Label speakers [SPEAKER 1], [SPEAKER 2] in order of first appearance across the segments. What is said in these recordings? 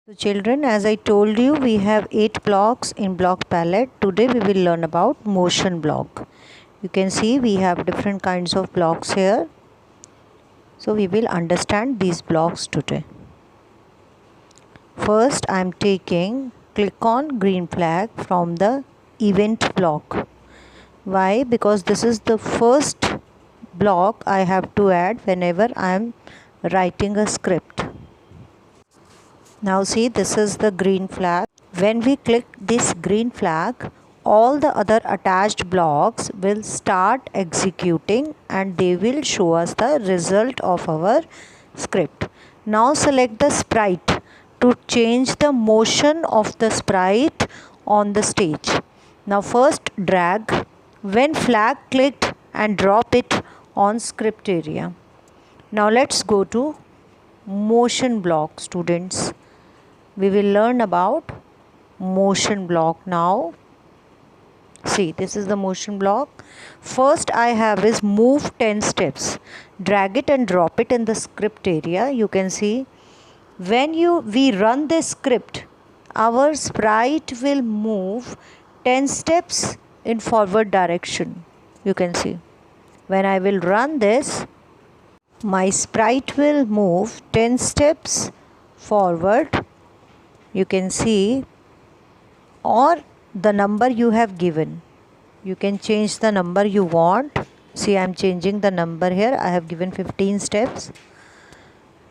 [SPEAKER 1] So children, as I told you, we have 8 blocks in block palette. Today we will learn about motion block. You can see we have different kinds of blocks here. So we will understand these blocks today. First I am taking click on green flag from the event block. Why? Because this is the first block I have to add whenever I am writing a script. Now see, this is the green flag. When we click this green flag, all the other attached blocks will start executing and they will show us the result of our script. Now select the sprite to change the motion of the sprite on the stage. Now first drag when flag clicked and drop it on script area. Now let's go to motion block, students. We will learn about motion block now. See, this is the motion block. First I have is move 10 steps. Drag it and drop it in the script area. You can see when we run this script, our sprite will move 10 steps in forward direction. You can see when I will run this, my sprite will move 10 steps forward. You can see, or the number you have given. You can change the number you want. See, I am changing the number here. I have given 15 steps.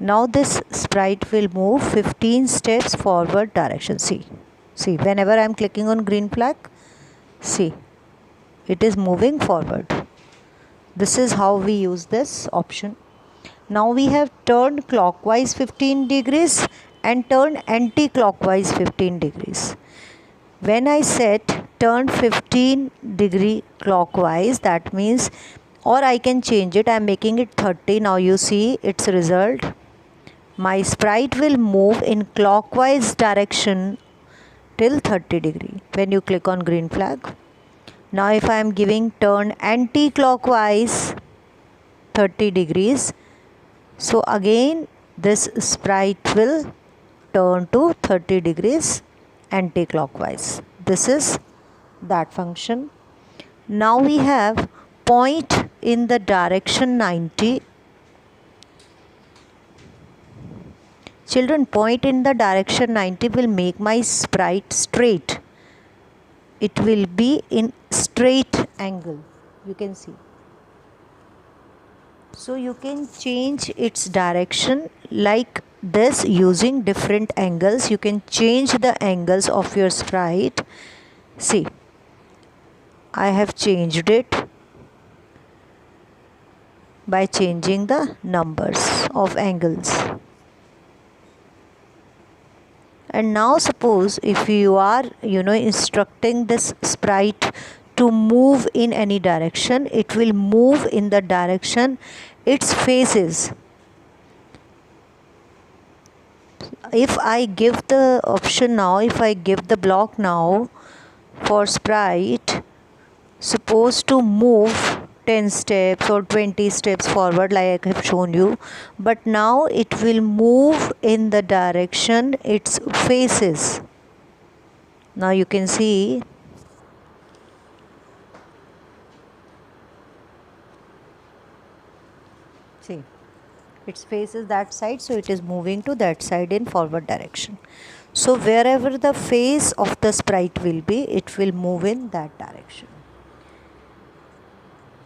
[SPEAKER 1] Now this sprite will move 15 steps forward direction. See, whenever I am clicking on green flag, see, it is moving forward. This is how we use this option. Now we have turned clockwise 15 degrees and turn anti-clockwise 15 degrees. When I set turn 15 degree clockwise, that means, or I can change it, I am making it 30. Now you see its result. My sprite will move in clockwise direction till 30 degree when you click on green flag. Now if I am giving turn anti-clockwise 30 degrees, so again this sprite will turn to 30 degrees anti-clockwise. This is that function. Now we have point in the direction 90. Children, point in the direction 90 will make my sprite straight. It will be in straight angle. You can see. So you can change its direction like this using different angles. You can change the angles of your sprite. See, I have changed it by changing the numbers of angles. And now suppose if you are instructing this sprite to move in any direction, it will move in the direction its face is. If I give the option now, if I give the block now for sprite, suppose to move 10 steps or 20 steps forward like I have shown you, but now it will move in the direction its face is. Now you can see its face is that side, so it is moving to that side in forward direction. So wherever the face of the sprite will be, it will move in that direction.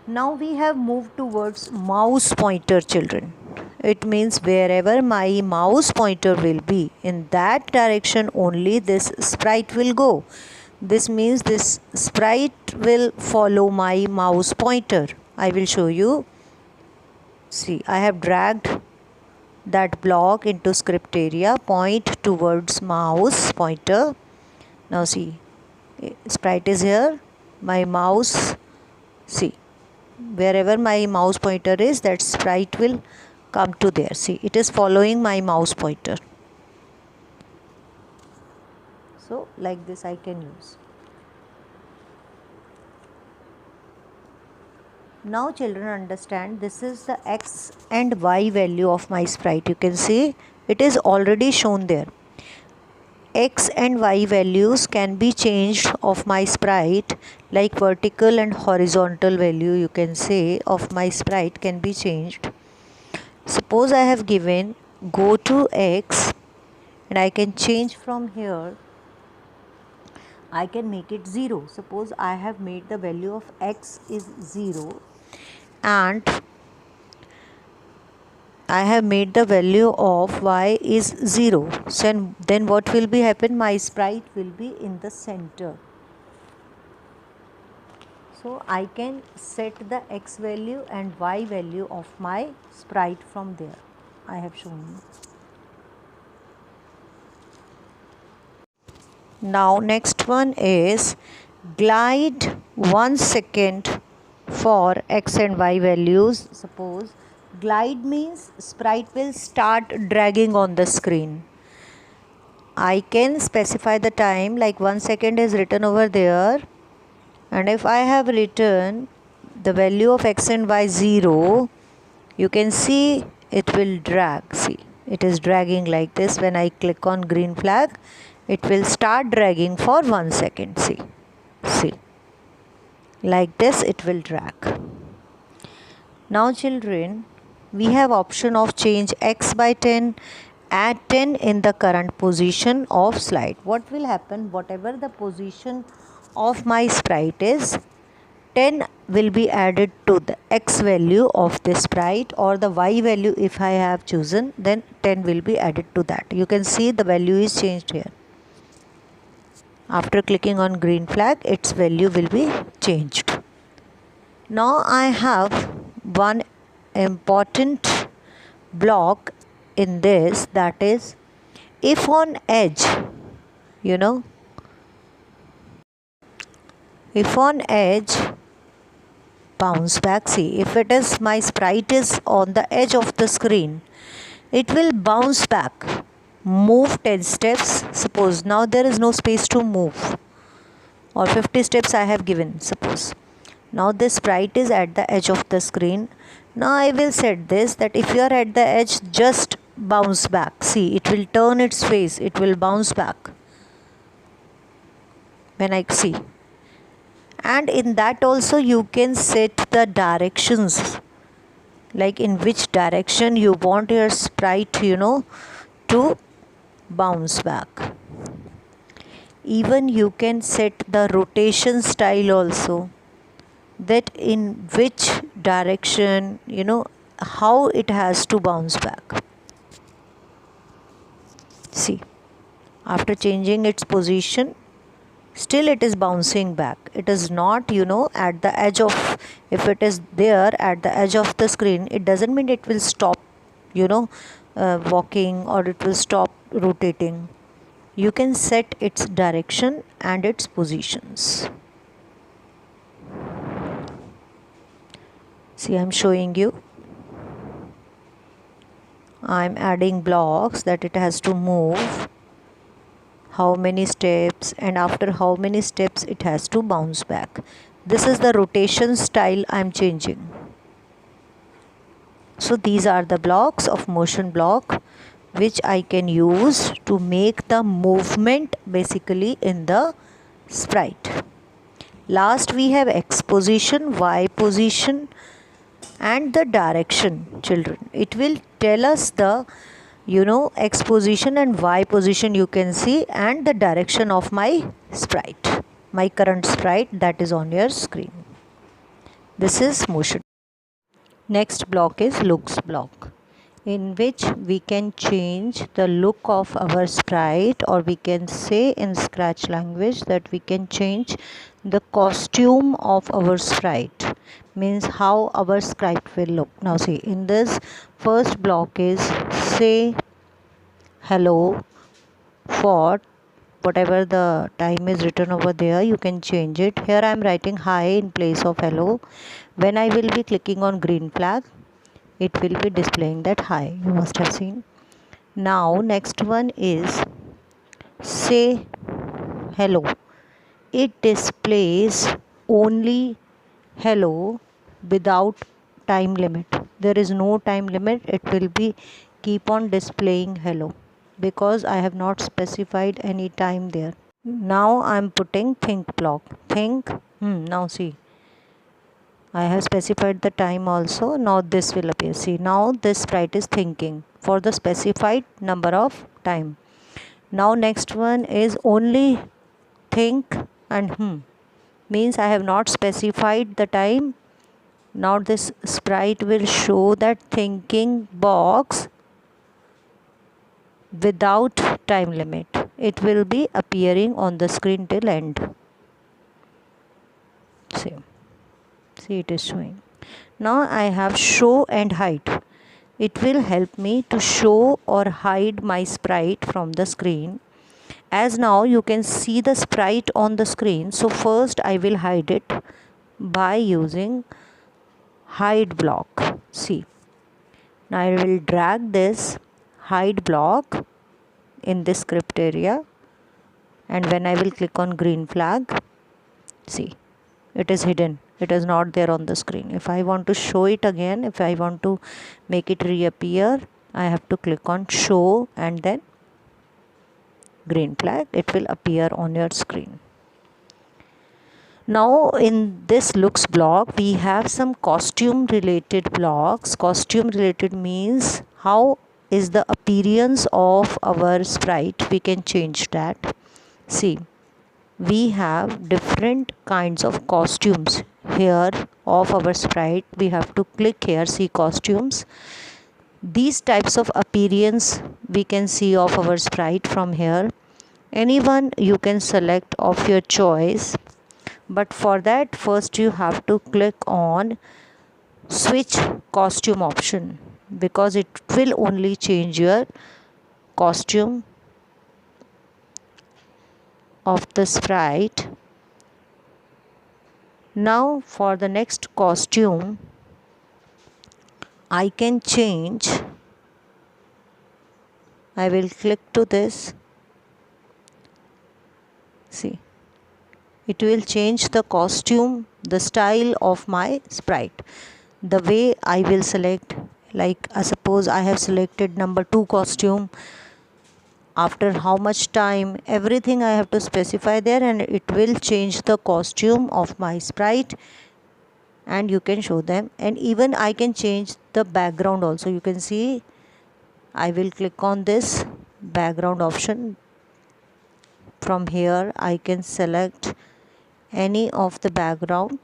[SPEAKER 1] Now we have moved towards mouse pointer, children. It means wherever my mouse pointer will be, in that direction only this sprite will go. This means this sprite will follow my mouse pointer. I will show you. See, I have dragged that block into script area, point towards mouse pointer. Now see, sprite is here, my mouse, see, wherever my mouse pointer is, that sprite will come to there. See, it is following my mouse pointer. So like this I can use. Now children, understand, this is the x and y value of my sprite. You can see it is already shown there. x and y values can be changed of my sprite, like vertical and horizontal value you can say of my sprite can be changed. Suppose I have given go to x and I can change from here. I can make it 0. Suppose I have made the value of x is 0 and I have made the value of y is 0. So then what will be happen? My sprite will be in the center. So I can set the x value and y value of my sprite from there. I have shown you. Now next one is glide 1 second for x and y values. Suppose glide means sprite will start dragging on the screen. I can specify the time, like 1 second is written over there, and if I have written the value of x and y 0, you can see it will drag. See, it is dragging like this. When I click on green flag, it will start dragging for 1 second. See, like this it will drag. Now children, we have option of change x by 10, add 10 in the current position of slide. What will happen? Whatever the position of my sprite is, 10 will be added to the x value of this sprite, or the y value if I have chosen, then 10 will be added to that. You can see the value is changed here. After clicking on green flag, its value will be changed. Now I have one important block in this, that is if on edge, if on edge bounce back. See, if it is my sprite is on the edge of the screen, it will bounce back. Move 10 steps. Suppose now there is no space to move, or 50 steps I have given. Suppose now this sprite is at the edge of the screen. Now I will set this that if you are at the edge, just bounce back. See, it will turn its face, it will bounce back when I see. And in that also you can set the directions, like in which direction you want your sprite to bounce back. Even you can set the rotation style also, that in which direction, how it has to bounce back. See, after changing its position, still it is bouncing back. It is not at the edge of, if it is there at the edge of the screen, it doesn't mean it will stop walking, or it will stop rotating. You can set its direction and its positions. See, I am showing you. I am adding blocks that it has to move how many steps, and after how many steps it has to bounce back. This is the rotation style I am changing. So these are the blocks of motion block which I can use to make the movement basically in the sprite. Last we have x position, y position and the direction, children. It will tell us the x position and y position, you can see, and the direction of my sprite, my current sprite that is on your screen. This is motion. Next block is looks block, in which we can change the look of our sprite, or we can say in Scratch language that we can change the costume of our sprite, means how our sprite will look. Now see, in this first block is say hello for whatever the time is written over there, you can change it. Here I am writing hi in place of hello. When I will be clicking on green flag, it will be displaying that hi, you must have seen. Now next one is say hello. It displays only hello without time limit. There is no time limit, it will be keep on displaying hello. because I have not specified any time there. Now I'm putting think block. Think. Now see, I have specified the time also. Now this will appear. See, now this sprite is thinking for the specified number of time. Now next one is only think and means I have not specified the time. Now this sprite will show that thinking box without time limit. It will be appearing on the screen till end. See, it is showing. Now I have show and hide. It will help me to show or hide my sprite from the screen. As now you can see the sprite on the screen, so first I will hide it by using hide block. See, now I will drag this hide block in this script area, and when I will click on green flag, see, it is hidden. It is not there on the screen. If I want to show it again, if I want to make it reappear, I have to click on show and then green flag. It will appear on your screen. Now in this looks block, we have some costume related blocks. Costume related means how is the appearance of our sprite. We can change that. See, we have different kinds of costumes here of our sprite. We have to click here, see costumes. These types of appearance we can see of our sprite from here. Anyone you can select of your choice, but for that first you have to click on switch costume option, because it will only change your costume of the sprite. Now for the next costume I can change. I will click to this. See, it will change the costume, the style of my sprite. The way I will select, like suppose I have selected number 2 costume, after how much time, everything I have to specify there, and it will change the costume of my sprite, and you can show them. And even I can change the background also. You can see I will click on this background option. From here I can select any of the background.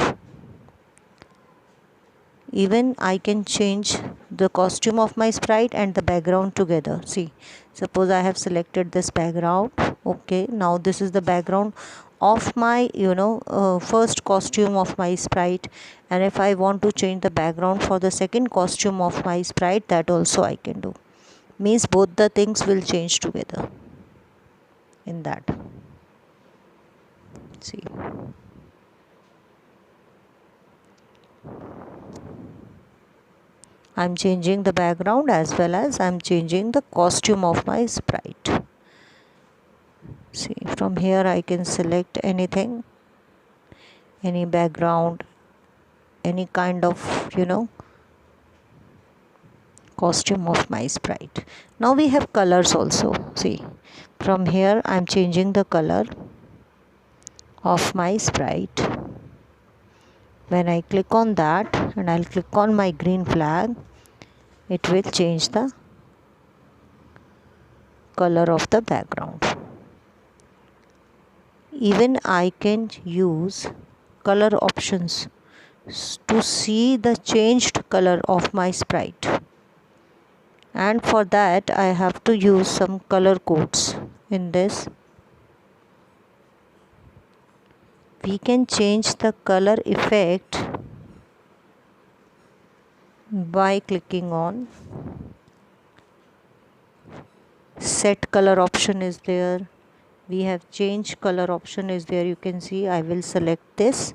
[SPEAKER 1] Even I can change the costume of my sprite and the background together. See, suppose I have selected this background. Okay, now this is the background of my first costume of my sprite, and if I want to change the background for the second costume of my sprite, that also I can do. Means both the things will change together in that. See, I'm changing the background as well as I'm changing the costume of my sprite. See, from here I can select anything, any background, any kind of costume of my sprite. Now we have colors also. See, from here I'm changing the color of my sprite. When I click on that and I'll click on my green flag, it will change the color of the background. Even I can use color options to see the changed color of my sprite, and for that I have to use some color codes. In this we can change the color effect by clicking on set color option is there. We have change color option is there. You can see I will select this.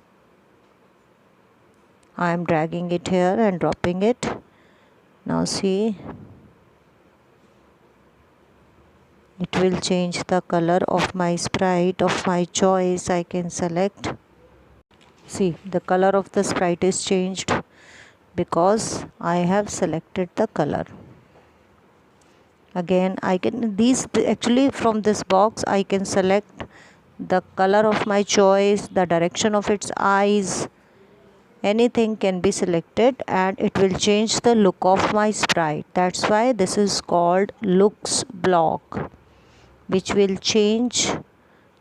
[SPEAKER 1] I am dragging it here and dropping it. Now see, it will change the color of my sprite of my choice. I can select. See, the color of the sprite is changed because I have selected the color. Again I can actually from this box I can select the color of my choice, the direction of its eyes, anything can be selected and it will change the look of my sprite. That's why this is called looks block, which will change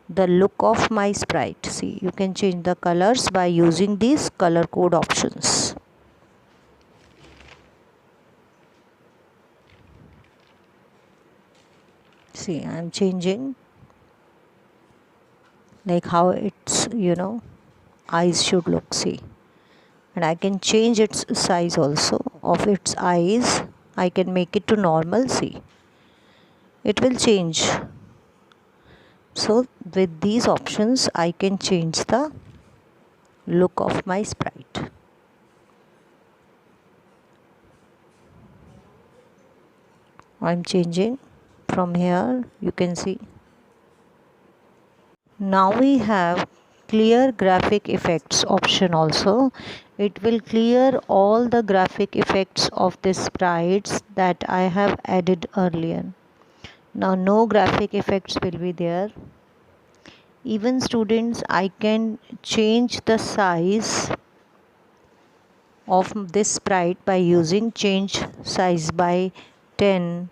[SPEAKER 1] the look of my sprite. See, you can change the colors by using these color code options. See, I am changing like how its eyes should look. See, and I can change its size also of its eyes. I can make it to normal. See, it will change. So with these options I can change the look of my sprite. I'm changing from here, you can see. Now we have clear graphic effects option also. It will clear all the graphic effects of the sprites that I have added earlier. Now no graphic effects will be there. Even students, I can change the size of this sprite by using change size by 10,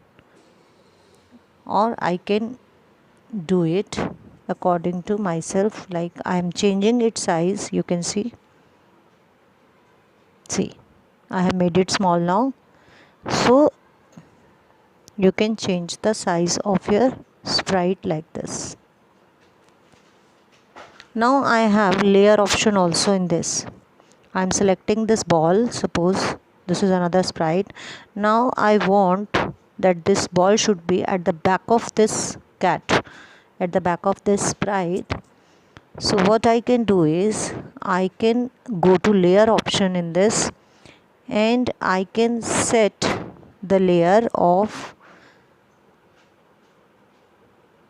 [SPEAKER 1] or I can do it according to myself, like I am changing its size. You can see I have made it small now. So you can change the size of your sprite like this. Now I have layer option also in this. I am selecting this ball. Suppose this is another sprite. Now I want that this ball should be at the back of this cat, at the back of this sprite. So what I can do is I can go to layer option in this and I can set the layer of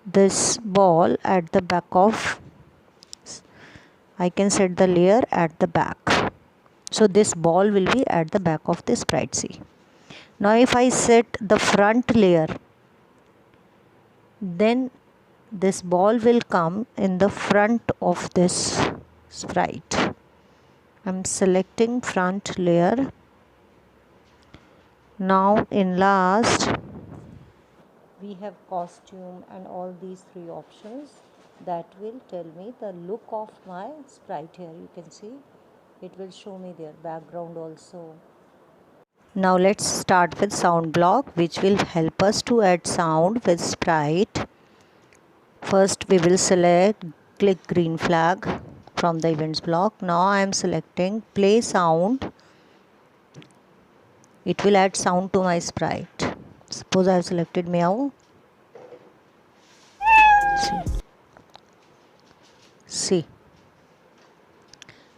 [SPEAKER 1] this ball at the back of, I can set the layer at the back. So this ball will be at the back of the sprite. See. Now if I set the front layer, then this ball will come in the front of this sprite. I'm selecting front layer. Now in last we have costume and all these three options that will tell me the look of my sprite. Here you can see it will show me their background also. Now let's start with sound block, which will help us to add sound with sprite. First we will click green flag from the events block. Now I am selecting play sound. It will add sound to my sprite. Suppose I have selected meow. See.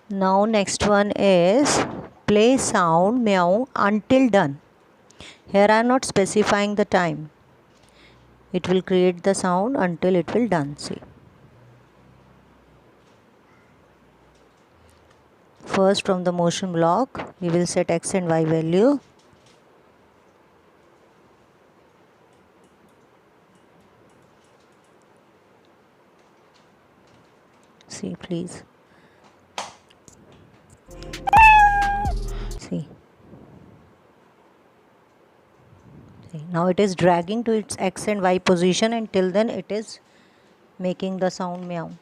[SPEAKER 1] Now next one is play sound meow until done. Here I am not specifying the time. It will create the sound until it will done. See. First from the motion block we will set x and y value. See, please. See. Now it is dragging to its x and y position, and till then it is making the sound meow.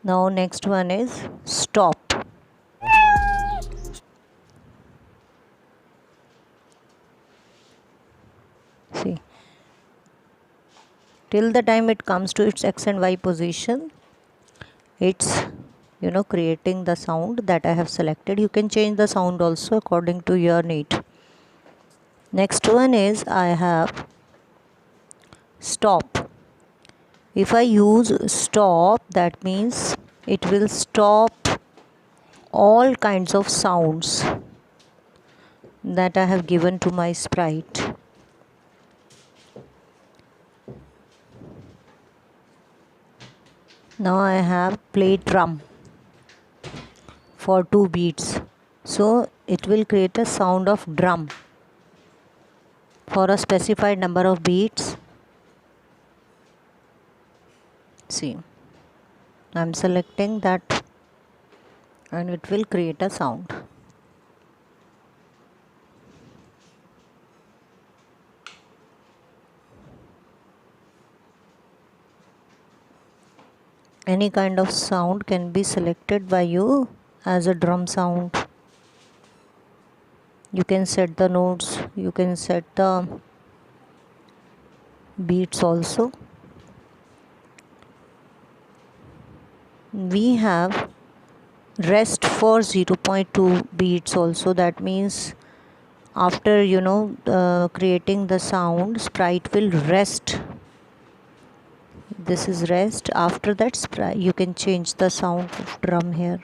[SPEAKER 1] Now next one is stop. See, till the time it comes to its x and y position, it's creating the sound that I have selected. You can change the sound also according to your need. Next one is I have stop. If I use stop, that means it will stop all kinds of sounds that I have given to my sprite. Now I have play drum for 2 beats. So it will create a sound of drum for a specified number of beats. See, I'm selecting that and it will create a sound. Any kind of sound can be selected by you as a drum sound. You can set the notes, you can set the beats also. We have rest for 0.2 beats also. That means after creating the sound, sprite will rest. This is rest. After that, sprite, you can change the sound of drum here.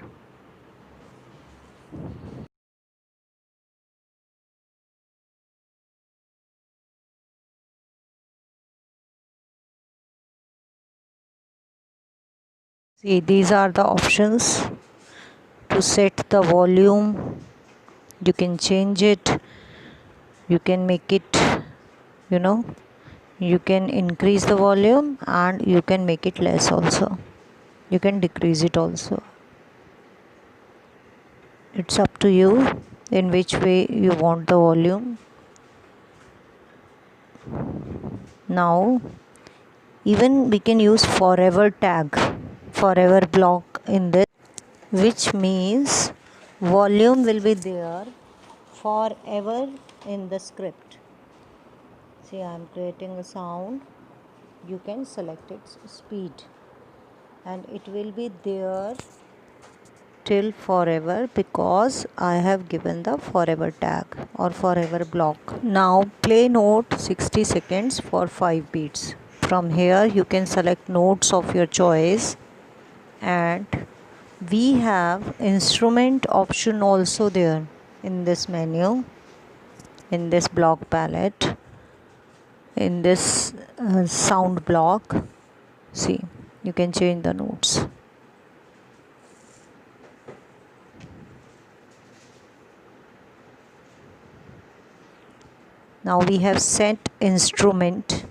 [SPEAKER 1] See, these are the options to set the volume. You can change it, you can make it, you can increase the volume and you can make it less also. You can decrease it also. It's up to you in which way you want the volume. Now even we can use forever tag, forever block in this, which means volume will be there forever in the script. See, I am creating a sound. You can select its speed and it will be there till forever because I have given the forever tag or forever block. Now play note 60 seconds for 5 beats. From here you can select notes of your choice, and we have instrument option also there in this menu, in this block palette, in this sound block. See, you can change the notes. Now we have set instrument.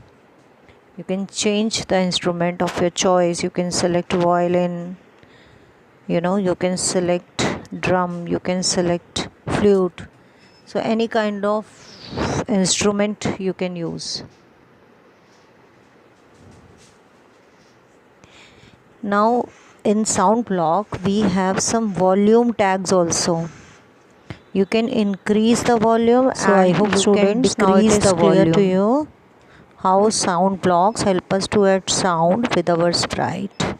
[SPEAKER 1] You can change the instrument of your choice. You can select violin, you can select drum, you can select flute. So any kind of instrument you can use. Now in sound block we have some volume tags also. You can increase the volume. So I hope students now it is clear to you how sound blocks help us to add sound with our sprite.